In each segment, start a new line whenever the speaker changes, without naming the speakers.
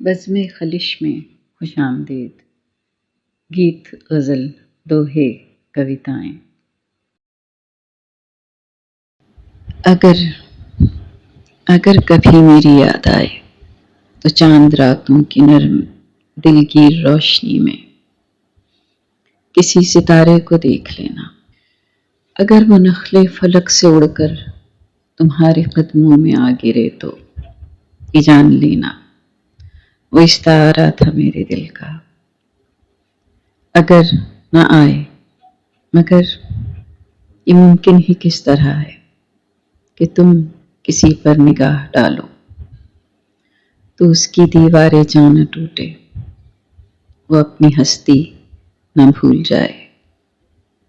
بزم خلش میں خوش آمدید، گیت غزل دوہے کویتائیں۔ اگر کبھی میری یاد آئے تو چاند راتوں کی نرم دلگیر روشنی میں کسی ستارے کو دیکھ لینا۔ اگر وہ نخلے فلک سے اڑ کر تمہارے قدموں میں آ گرے تو یہ جان لینا وہ استعارہ تھا میرے دل کا۔ اگر نہ آئے مگر یہ ممکن ہی کس طرح ہے کہ تم کسی پر نگاہ ڈالو تو اس کی دیواریں جاں نہ ٹوٹے، وہ اپنی ہستی نہ بھول جائے۔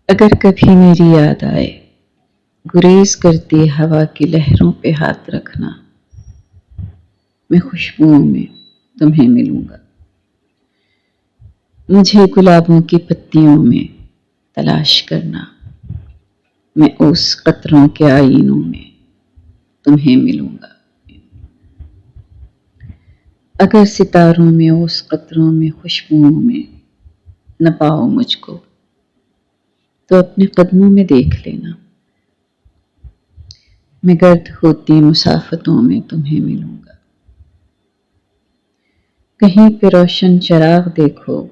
اگر کبھی میری یاد آئے گریز کرتی ہوا کی لہروں پہ ہاتھ رکھنا، میں خوشبوؤں میں تمہیں ملوں گا۔ مجھے گلابوں کی پتیوں میں تلاش کرنا، میں اوس قطروں کے آئینوں میں تمہیں ملوں گا۔ اگر ستاروں میں اوس قطروں میں خوشبوؤں میں نہ پاؤ مجھ کو تو اپنے قدموں میں دیکھ لینا، میں گرد ہوتی مسافتوں میں تمہیں ملوں گا۔ کہیں پہ روشن چراغ دیکھو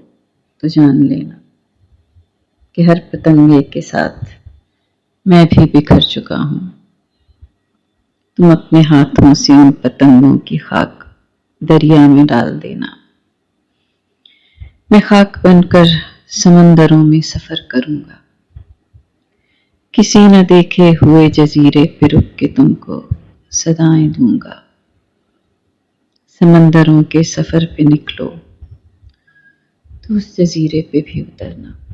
تو جان لینا کہ ہر پتنگے کے ساتھ میں بھی بکھر چکا ہوں۔ تم اپنے ہاتھوں سے ان پتنگوں کی خاک دریا میں ڈال دینا، میں خاک بن کر سمندروں میں سفر کروں گا۔ کسی نہ دیکھے ہوئے جزیرے پہ رک کے تم کو صدائیں دوں گا۔ سمندروں کے سفر پہ نکلو تو اس جزیرے پہ بھی اترنا۔